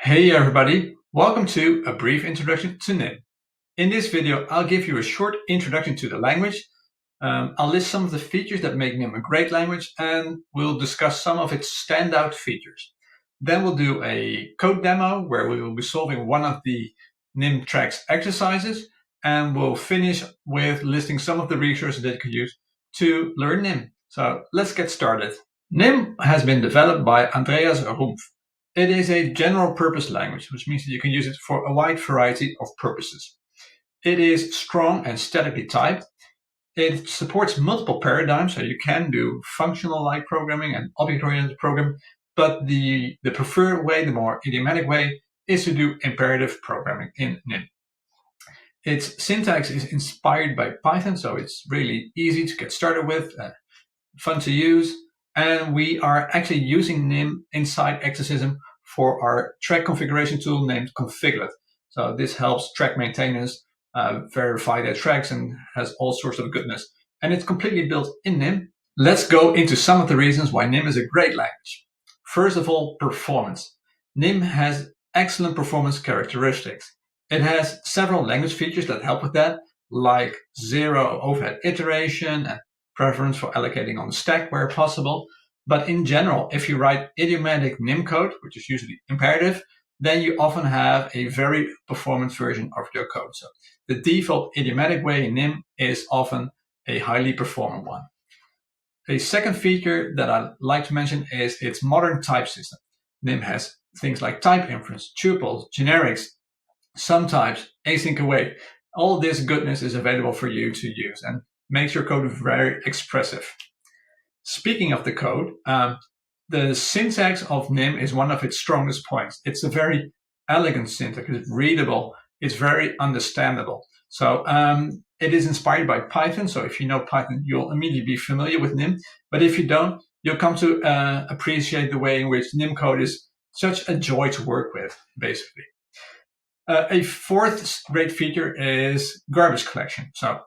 Hey everybody, welcome to a brief introduction to NIM. In this video, I'll give you a short introduction to the language. I'll list some of the features that make NIM a great language, and we'll discuss some of its standout features. Then we'll do a code demo where we will be solving one of the NIM track's exercises, and we'll finish with listing some of the resources that you can use to learn NIM. So let's get started. NIM has been developed by Andreas Rumpf. It is a general purpose language, which means that you can use it for a wide variety of purposes. It is strong and statically typed. It supports multiple paradigms, so you can do functional-like programming and object-oriented programming, but the preferred way, the more idiomatic way, is to do imperative programming in NIM. Its syntax is inspired by Python, so it's really easy to get started with, fun to use, and we are actually using NIM inside Exercism for our track configuration tool named Configlet. So this helps track maintainers verify their tracks and has all sorts of goodness. And it's completely built in NIM. Let's go into some of the reasons why NIM is a great language. First of all, performance. NIM has excellent performance characteristics. It has several language features that help with that, like zero overhead iteration and preference for allocating on the stack where possible. But in general, if you write idiomatic NIM code, which is usually imperative, then you often have a very performant version of your code. So the default idiomatic way in NIM is often a highly performant one. A second feature that I'd like to mention is its modern type system. NIM has things like type inference, tuples, generics, sum types, async await. All this goodness is available for you to use and makes your code very expressive. Speaking of the code, the syntax of NIM is one of its strongest points. It's a very elegant syntax. It's readable. It's very understandable. So it is inspired by Python. So if you know Python, you'll immediately be familiar with NIM. But if you don't, you'll come to appreciate the way in which NIM code is such a joy to work with, basically. A fourth great feature is garbage collection. So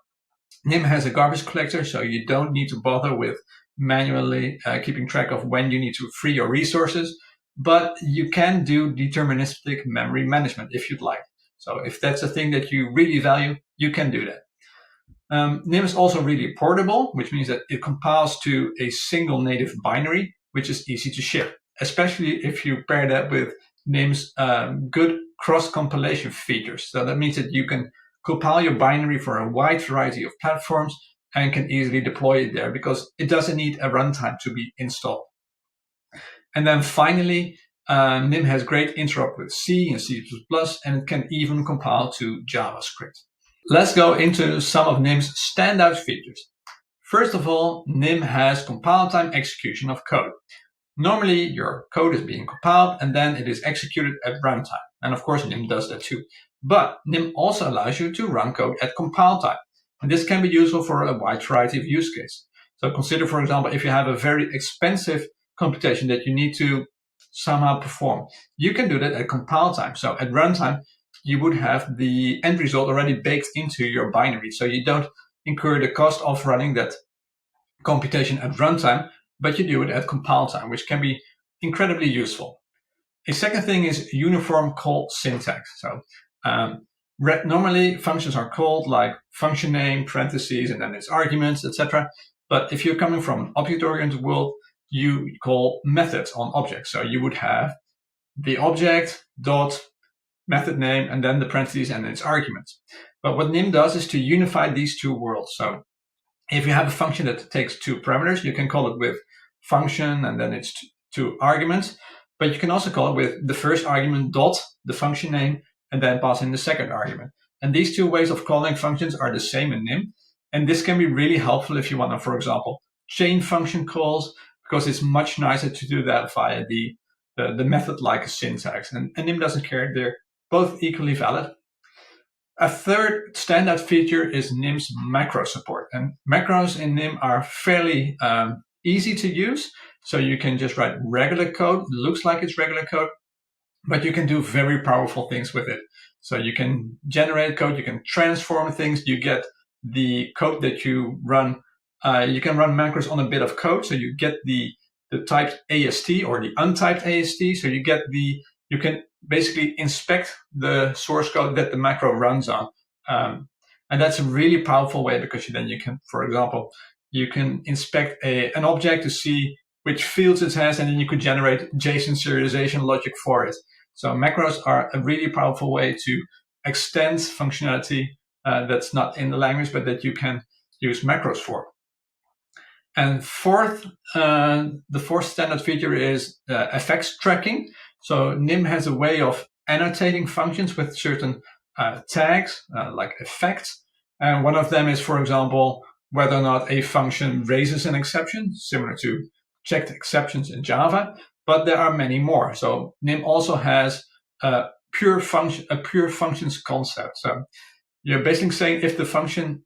NIM has a garbage collector, so you don't need to bother with manually keeping track of when you need to free your resources, but you can do deterministic memory management if you'd like. So if that's a thing that you really value, you can do that. NIM is also really portable, which means that it compiles to a single native binary, which is easy to ship, especially if you pair that with NIM's good cross-compilation features. So that means that you can compile your binary for a wide variety of platforms and can easily deploy it there because it doesn't need a runtime to be installed. And then finally, NIM has great interop with C and C++, and it can even compile to JavaScript. Let's go into some of NIM's standout features. First of all, NIM has compile time execution of code. Normally, your code is being compiled and then it is executed at runtime. And of course, NIM does that too. But NIM also allows you to run code at compile time. And this can be useful for a wide variety of use cases. So consider, for example, if you have a very expensive computation that you need to somehow perform, you can do that at compile time. So at runtime, you would have the end result already baked into your binary. So you don't incur the cost of running that computation at runtime, but you do it at compile time, which can be incredibly useful. A second thing is uniform call syntax. So normally functions are called like function name, parentheses, and then its arguments, etc. But if you're coming from an object-oriented world, you call methods on objects. So you would have the object dot method name and then the parentheses and its arguments. But what NIM does is to unify these two worlds. So if you have a function that takes two parameters, you can call it with function and then its two arguments. But you can also call it with the first argument dot the function name and then pass in the second argument. And these two ways of calling functions are the same in NIM. And this can be really helpful if you want to, for example, chain function calls, because it's much nicer to do that via the method-like syntax. And NIM doesn't care. They're both equally valid. A third standout feature is NIM's macro support. And macros in NIM are fairly easy to use. So you can just write regular code. It looks like it's regular code, but you can do very powerful things with it. So you can generate code, you can transform things, you get the code that you run. You can run macros on a bit of code. So you get the typed AST or the untyped AST. So you get the you can basically inspect the source code that the macro runs on. And that's a really powerful way, because then you can, for example, you can inspect an object to see which fields it has, and then you could generate JSON serialization logic for it. So macros are a really powerful way to extend functionality that's not in the language, but that you can use macros for. And the fourth standard feature is effects tracking. So NIM has a way of annotating functions with certain tags, like effects. And one of them is, for example, whether or not a function raises an exception, similar to checked exceptions in Java. But there are many more. So NIM also has a pure functions concept. So you're basically saying if the function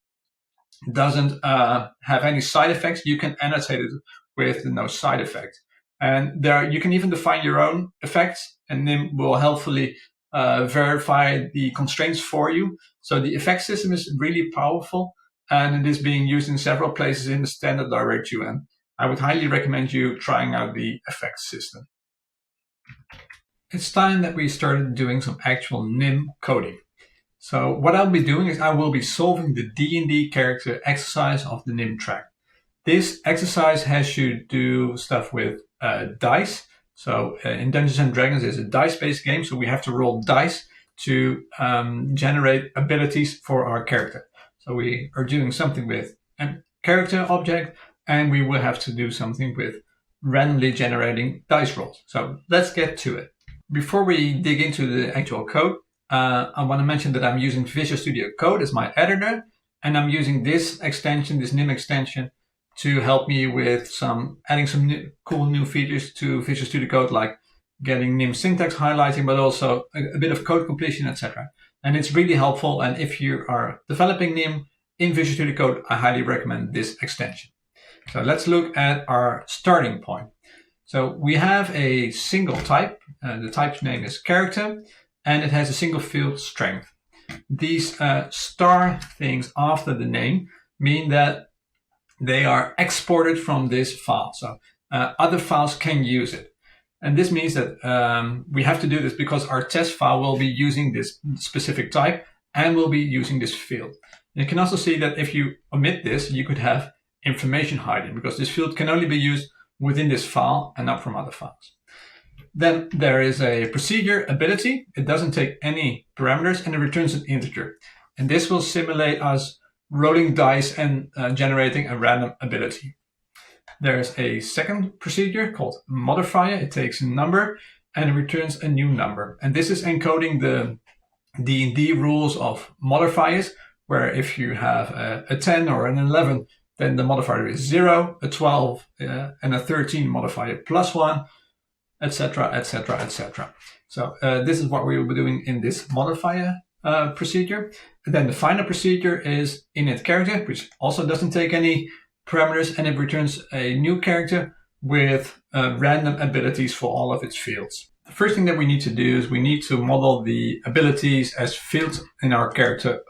doesn't have any side effects, you can annotate it with no side effect. And there you can even define your own effects, and NIM will helpfully verify the constraints for you. So the effect system is really powerful, and it is being used in several places in the standard directory. And I would highly recommend you trying out the effect system. It's time that we started doing some actual NIM coding. So what I'll be doing is I will be solving the DND character exercise of the NIM track. This exercise has you do stuff with dice. So in Dungeons and Dragons, it's a dice-based game, so we have to roll dice to generate abilities for our character. So we are doing something with a character object, and we will have to do something with randomly generating dice rolls. So let's get to it. Before we dig into the actual code, I want to mention that I'm using Visual Studio Code as my editor, and I'm using this extension, this NIM extension, to help me with adding some cool new features to Visual Studio Code, like getting NIM syntax highlighting, but also a bit of code completion, etc. And it's really helpful. And if you are developing NIM in Visual Studio Code, I highly recommend this extension. So let's look at our starting point. So we have a single type. The type's name is character, and it has a single field strength. These star things after the name mean that they are exported from this file. So other files can use it. And this means that we have to do this because our test file will be using this specific type and will be using this field. And you can also see that if you omit this, you could have information hiding, because this field can only be used within this file and not from other files. Then there is a procedure ability. It doesn't take any parameters and it returns an integer. And this will simulate us rolling dice and generating a random ability. There's a second procedure called modifier. It takes a number and it returns a new number. And this is encoding the D&D rules of modifiers, where if you have a 10 or an 11, then the modifier is 0, a 12 and a 13 modifier +1, etc., etc., etc. So this is what we will be doing in this modifier procedure. And then the final procedure is init character, which also doesn't take any parameters, and it returns a new character with random abilities for all of its fields. The first thing that we need to do is we need to model the abilities as fields in our character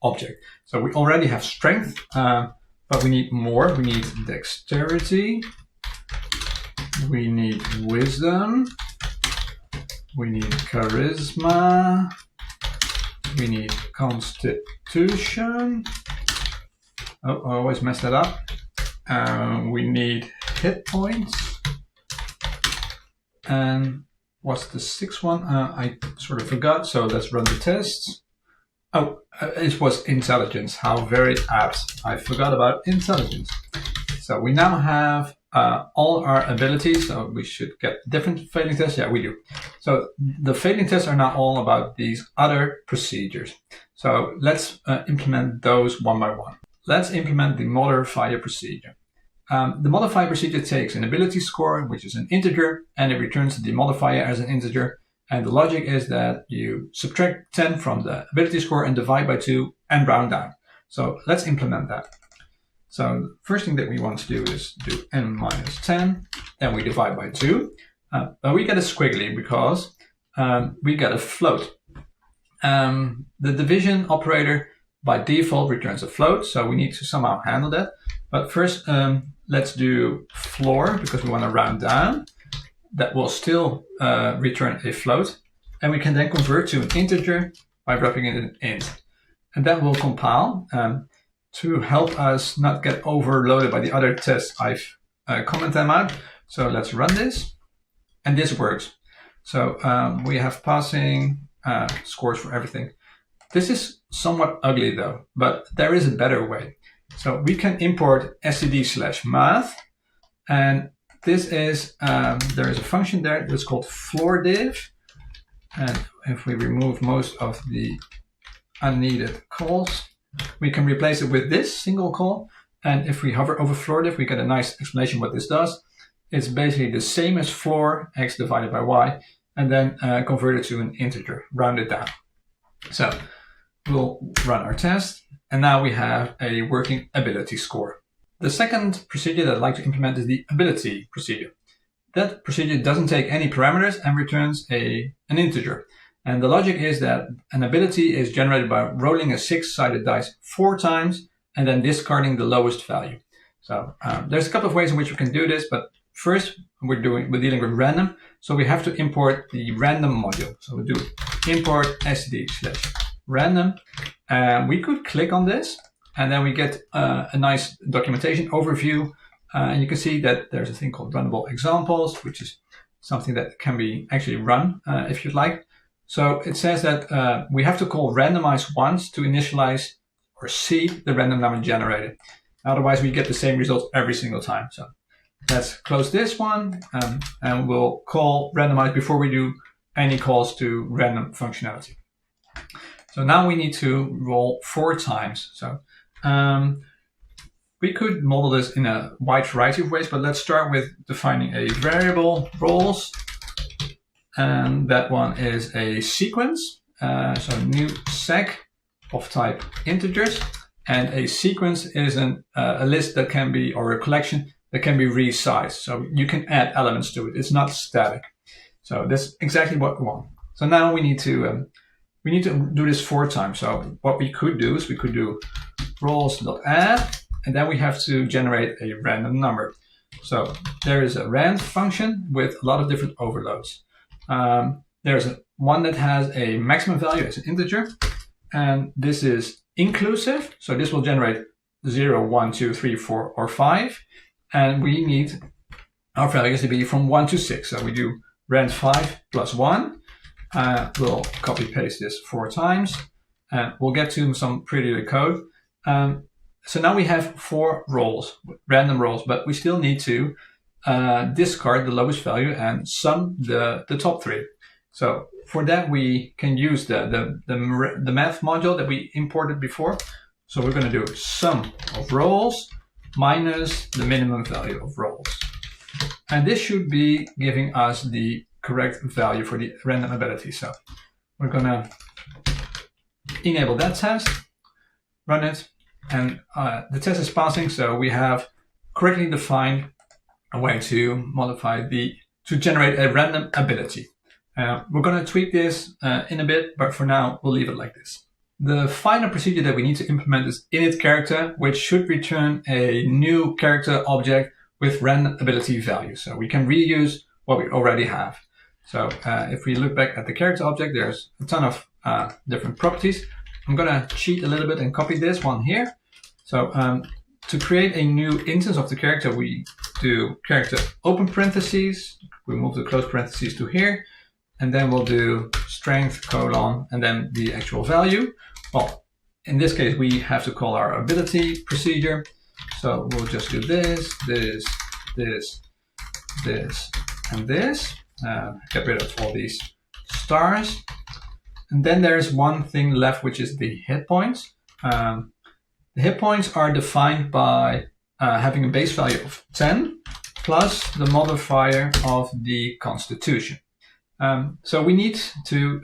object. So we already have strength, but we need more. We need dexterity, we need wisdom, we need charisma, we need constitution. Oh, I always mess that up. We need hit points. And what's the sixth one? I sort of forgot, so let's run the tests. Oh, it was intelligence. How very apt. I forgot about intelligence. So we now have all our abilities. So we should get different failing tests. Yeah, we do. So the failing tests are now all about these other procedures. So let's implement those one by one. Let's implement the modifier procedure. The modifier procedure takes an ability score, which is an integer, and it returns the modifier as an integer. And the logic is that you subtract 10 from the ability score and divide by 2 and round down. So let's implement that. So the first thing that we want to do is do n minus 10, then we divide by 2. But we get a squiggly because we get a float. The division operator by default returns a float, so we need to somehow handle that. But first, let's do floor because we want to round down. that will still return a float. And we can then convert to an integer by wrapping it in an int. And that will compile to help us not get overloaded by the other tests I've commented them out. So let's run this. And this works. So we have passing scores for everything. This is somewhat ugly though, but there is a better way. So we can import std/math, and this is, there is a function there that's called floordiv. And if we remove most of the unneeded calls, we can replace it with this single call. And if we hover over floordiv, we get a nice explanation what this does. It's basically the same as floor, x divided by y, and then convert it to an integer, round it down. So we'll run our test, and now we have a working ability score. The second procedure that I'd like to implement is the ability procedure. That procedure doesn't take any parameters and returns an integer. And the logic is that an ability is generated by rolling a 6-sided dice 4 times and then discarding the lowest value. So there's a couple of ways in which we can do this, but first we're dealing with random. So we have to import the random module. So we do import std/random. We could click on this, and then we get a nice documentation overview. And you can see that there's a thing called runnable examples, which is something that can be actually run if you'd like. So it says that we have to call randomize once to initialize or see the random number generated. Otherwise, we get the same results every single time. So let's close this one, and we'll call randomize before we do any calls to random functionality. So now we need to roll 4 times. So we could model this in a wide variety of ways, but let's start with defining a variable rolls. And that one is a sequence. So new sec of type integers. And a sequence is a list that can be, or a collection that can be resized. So you can add elements to it. It's not static. So that's exactly what we want. So now we need to do this 4 times. So what we could do is we could do rolls.add, and then we have to generate a random number. So there is a rand function with a lot of different overloads. There's one that has a maximum value as an integer, and this is inclusive. So this will generate 0, 1, 2, 3, 4, or 5. And we need our values to be from 1 to 6. So we do rand 5 plus 1. We'll copy paste this 4 times, and we'll get to some pretty good code. So now we have 4 rolls, random rolls, but we still need to discard the lowest value and sum the top 3. So for that, we can use the math module that we imported before. So we're going to do sum of rolls minus the minimum value of rolls. And this should be giving us the correct value for the random ability. So we're going to enable that test, run it, and the test is passing. So we have correctly defined a way to modify to generate a random ability. We're going to tweak this in a bit, but for now, we'll leave it like this. The final procedure that we need to implement is init character, which should return a new character object with random ability value. So we can reuse what we already have. So if we look back at the character object, there's a ton of different properties. I'm going to cheat a little bit and copy this one here. So to create a new instance of the character, we do character open parentheses. We move the close parentheses to here. And then we'll do strength colon and then the actual value. Well, in this case, we have to call our ability procedure. So we'll just do this, this, this, this, and this. Get rid of all these stars. And then there's one thing left, which is the hit points. The hit points are defined by having a base value of 10 plus the modifier of the constitution. So we need to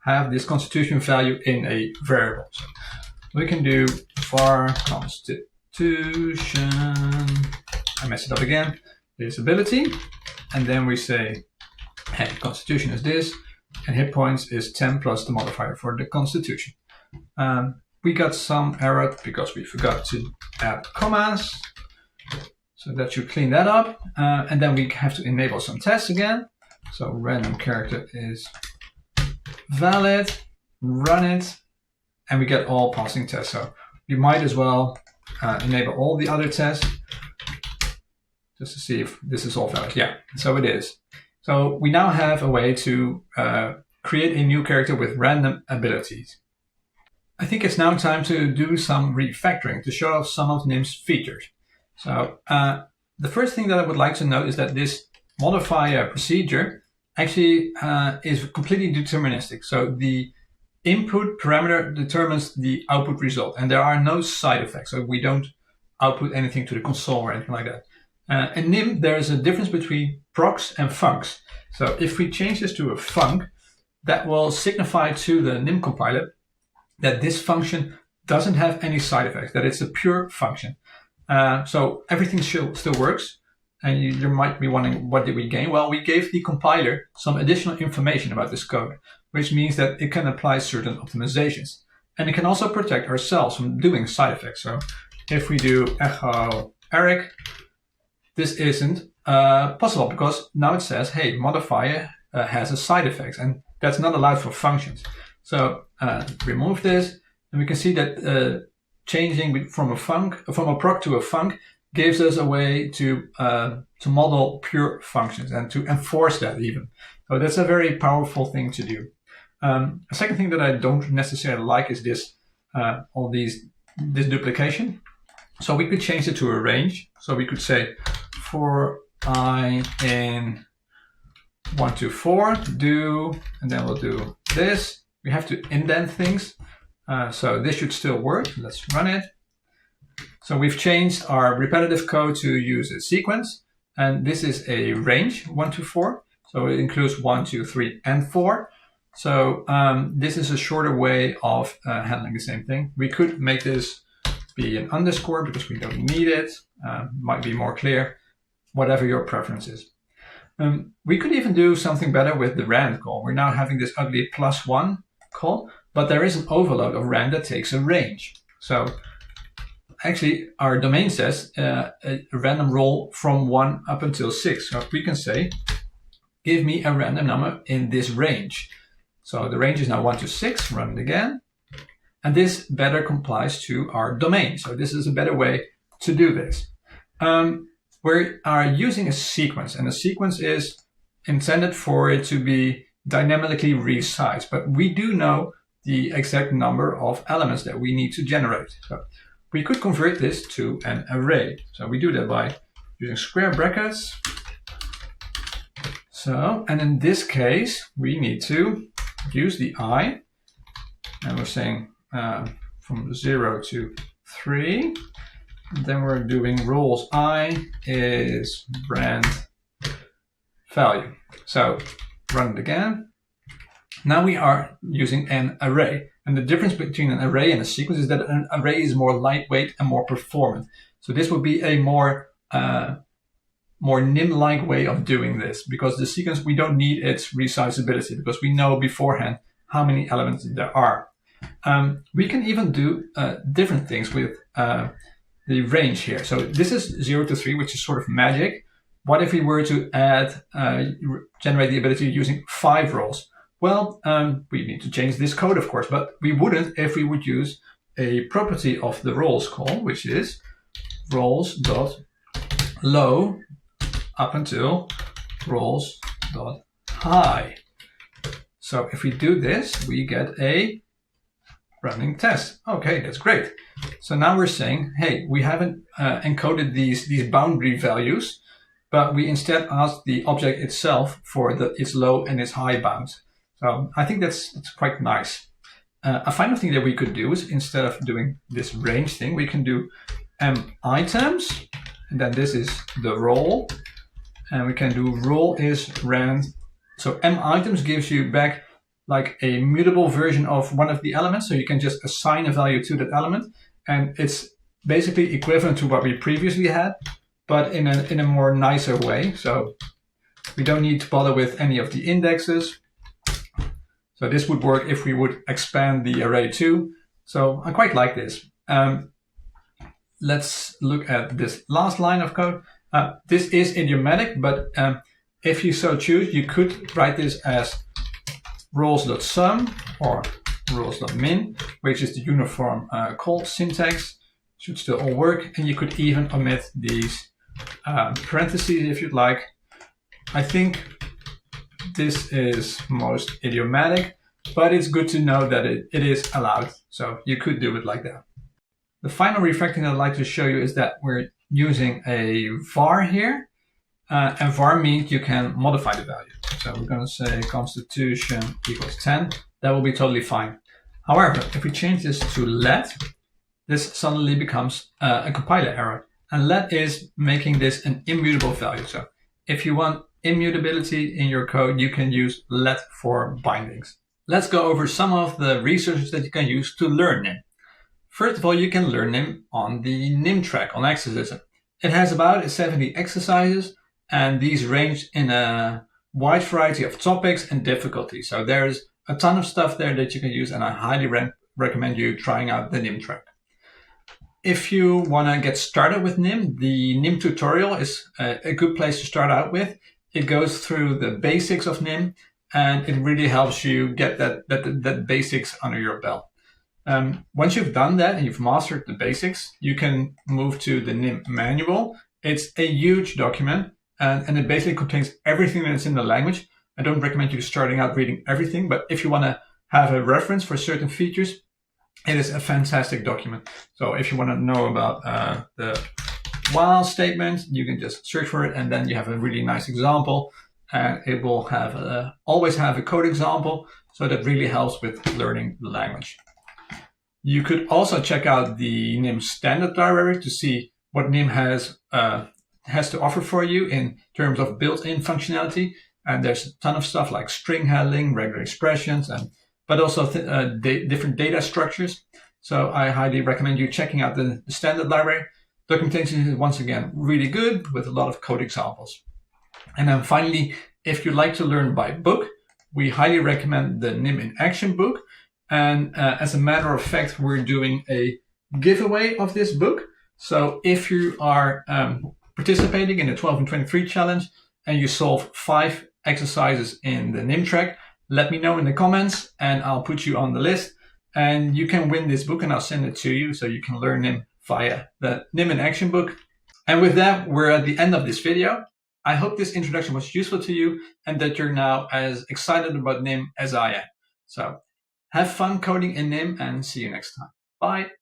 have this constitution value in a variable. So we can do var constitution, I messed it up again, this ability, and then we say, hey, constitution is this, and hit points is 10 plus the modifier for the constitution. We got some error because we forgot to add commas. So that should clean that up. And then we have to enable some tests again. So random character is valid, run it, and we get all passing tests. So you might as well enable all the other tests just to see if this is all valid. Yeah, so it is. So we now have a way to create a new character with random abilities. I think it's now time to do some refactoring to show off some of NIM's features. So the first thing that I would like to note is that this modifier procedure actually is completely deterministic. So the input parameter determines the output result, and there are no side effects. So we don't output anything to the console or anything like that. In NIM, there is a difference between procs and funcs. So if we change this to a func, that will signify to the NIM compiler that this function doesn't have any side effects, that it's a pure function. So everything still works. And you might be wondering, what did we gain? Well, we gave the compiler some additional information about this code, which means that it can apply certain optimizations. And it can also protect ourselves from doing side effects. So if we do echo Erik, this isn't possible because now it says, hey, modifier has a side effect, and that's not allowed for functions. So remove this, and we can see that changing from a proc to a func gives us a way to model pure functions and to enforce that even. So that's a very powerful thing to do. A second thing that I don't necessarily like is this this duplication. So we could change it to a range. So we could say for I in 1 to 4 do, and then we'll do this. We have to indent things. So this should still work. Let's run it. So we've changed our repetitive code to use a sequence, and this is a range 1 to 4. So it includes 1, 2, 3, and 4. So this is a shorter way of handling the same thing. We could make this be an underscore because we don't need it. Might be more clear, whatever your preference is. We could even do something better with the rand call. We're now having this ugly +1 call, but there is an overload of rand that takes a range. So actually, our domain says a random roll from 1 up until 6. So we can say, give me a random number in this range. So the range is now 1 to 6, run it again. And this better complies to our domain. So this is a better way to do this. We are using a sequence, and a sequence is intended for it to be dynamically resized. But we do know the exact number of elements that we need to generate. So we could convert this to an array. So we do that by using square brackets. So, and in this case, we need to use the I, and we're saying from 0 to 3. And then we're doing roles I is rand value. So run it again. Now we are using an array. And the difference between an array and a sequence is that an array is more lightweight and more performant. So this would be a more NIM-like way of doing this, because the sequence, we don't need its resizability because we know beforehand how many elements there are. We can even do different things with the range here. So this is 0 to 3, which is sort of magic. What if we were to add, generate the ability using 5 roles? Well, we need to change this code, of course, but we wouldn't if we would use a property of the roles call, which is roles.low up until roles.high. So if we do this, we get a running test. Okay, that's great. So now we're saying, hey, we haven't encoded these boundary values, but we instead asked the object itself for its low and its high bounds. So I think that's quite nice. A final thing that we could do is, instead of doing this range thing, we can do items, and then this is the role, and we can do role is rand. So items gives you back like a mutable version of one of the elements, so you can just assign a value to that element, and it's basically equivalent to what we previously had, but in a more nicer way. So we don't need to bother with any of the indexes. So this would work if we would expand the array too. So I quite like this. Let's look at this last line of code. This is idiomatic, but if you so choose, you could write this as roles.sum or roles.min, which is the uniform call syntax. Should still all work, and you could even omit these parentheses if you'd like. I think this is most idiomatic, but it's good to know that it is allowed, so you could do it like that. The final refactoring I'd like to show you is that we're using a var here, and var means you can modify the value. So we're going to say constitution equals 10. That will be totally fine. However, if we change this to let, this suddenly becomes a compiler error. And let is making this an immutable value. So if you want immutability in your code, you can use let for bindings. Let's go over some of the resources that you can use to learn nim. First of all, you can learn nim on the nim track on Exercism. It has about 70 exercises, and these range in a wide variety of topics and difficulties. So there's a ton of stuff there that you can use, and I highly recommend you trying out the nim track. If you want to get started with nim, the nim tutorial is a good place to start out with. It goes through the basics of nim, and it really helps you get that basics under your belt. Once you've done that and you've mastered the basics, you can move to the nim manual. It's a huge document, and it basically contains everything that's in the language. I don't recommend you starting out reading everything, but if you want to have a reference for certain features, it is a fantastic document. So if you want to know about the while statement, you can just search for it, and then you have a really nice example. And it will have always have a code example, so that really helps with learning the language. You could also check out the nim standard library to see what nim has to offer for you in terms of built-in functionality. And there's a ton of stuff like string handling, regular expressions, but also different data structures. So I highly recommend you checking out the standard library. Documentation is once again really good with a lot of code examples. And then finally, if you'd like to learn by book, we highly recommend the nim in action book. And as a matter of fact, we're doing a giveaway of this book. So if you are participating in the 12 and 23 challenge and you solve 5 exercises in the nim track, let me know in the comments and I'll put you on the list. And you can win this book and I'll send it to you so you can learn nim via the nim in action book. And with that, we're at the end of this video. I hope this introduction was useful to you and that you're now as excited about nim as I am. So have fun coding in nim and see you next time. Bye.